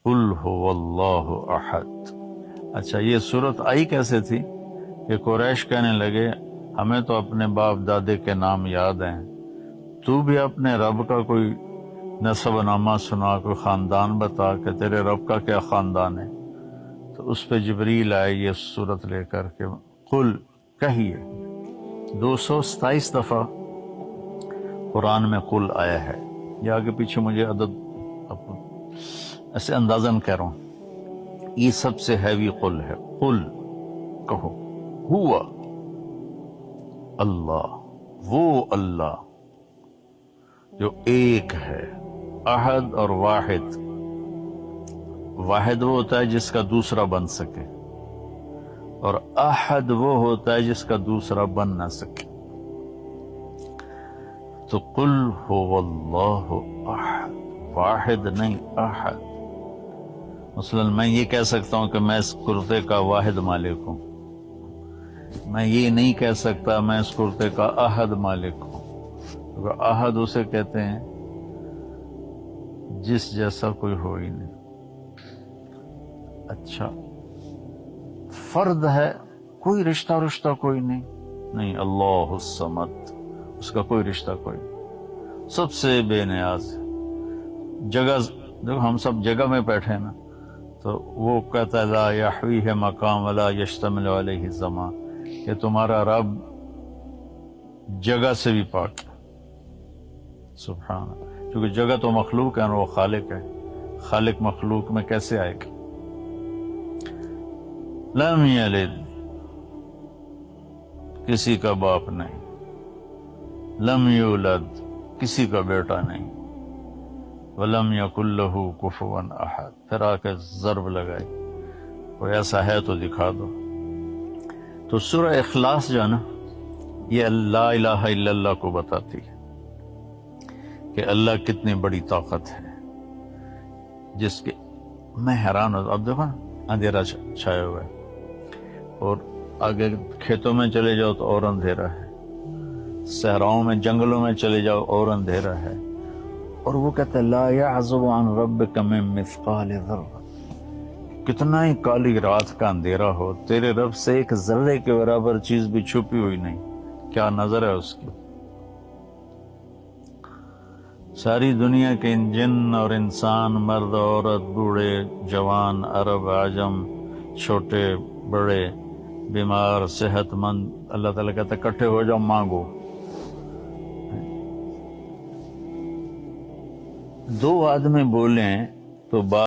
قل هو اللہ احد۔ اچھا، یہ صورت آئی کیسے تھی کہ قریش کہنے لگے ہمیں تو اپنے باپ دادے کے نام یاد ہیں، تو بھی اپنے رب کا کوئی نسب نامہ سنا، کوئی خاندان بتا کہ تیرے رب کا کیا خاندان ہے۔ تو اس پہ جبریل آئے یہ صورت لے کر کے قل کہیے۔ 227 دفعہ قرآن میں قل آیا ہے۔ یہ آگے پیچھے مجھے عدد ایسے اندازاً کہہ رہا ہوں، یہ سب سے ہیوی قل ہے۔ قل کہو، ہوا اللہ، وہ اللہ جو ایک ہے، احد اور واحد۔ واحد وہ ہوتا ہے جس کا دوسرا بن سکے، اور احد وہ ہوتا ہے جس کا دوسرا بن نہ سکے۔ تو قل هو اللہ احد، واحد نہیں احد۔ مثلا میں یہ کہہ سکتا ہوں کہ میں اس کرتے کا واحد مالک ہوں، میں یہ نہیں کہہ سکتا میں اس کرتے کا احد مالک ہوں، کیونکہ احد اسے کہتے ہیں جس جیسا کوئی ہو ہی نہیں۔ اچھا، فرد ہے، کوئی رشتہ کوئی نہیں، اللہ الصمد، اس کا کوئی رشتہ کوئی نہیں، سب سے بے نیاز ہے۔ جگہ دیکھو، ہم سب جگہ میں بیٹھے نا، تو وہ کہتا ہے لا یحویہ مقام ولا یشتمل علیہ زمان، کہ تمہارا رب جگہ سے بھی پاک ہے، سبحان اللہ، کیونکہ جگہ تو مخلوق ہے اور وہ خالق ہے، خالق مخلوق میں کیسے آئے گا؟ لم یلد، کسی کا باپ نہیں، لم یولد، کسی کا بیٹا نہیں، وَلَمْ يَكُنْ لَهُ كُفُوًا أَحَدٌ، پھر آ کے ضرب لگائی، کوئی ایسا ہے تو دکھا دو۔ تو سورہ اخلاص جو ہے نا، یہ لا الہ الا اللہ کو بتاتی ہے کہ اللہ کتنی بڑی طاقت ہے، جس کے میں حیران ہوں۔ اب دیکھو نا، اندھیرا چھایا ہوا ہے، اور آگے کھیتوں میں چلے جاؤ تو اور اندھیرا ہے، صحراؤں میں جنگلوں میں چلے جاؤ اور اندھیرا ہے، اور وہ کہتا ہے لا يعزب عن ربك من مثقال ذرہ، کتنا ہی کالی رات کا اندھیرا ہو، تیرے رب سے ایک ذرے کے برابر چیز بھی چھپی ہوئی نہیں، کیا نظر ہے اس کی۔ ساری دنیا کے جن اور انسان، مرد عورت، بوڑھے جوان، عرب عجم، چھوٹے بڑے، بیمار صحت مند، اللہ تعالیٰ کہتا ہے اکٹھے ہو جاؤ، مانگو۔ دو آدمی بولیں تو بات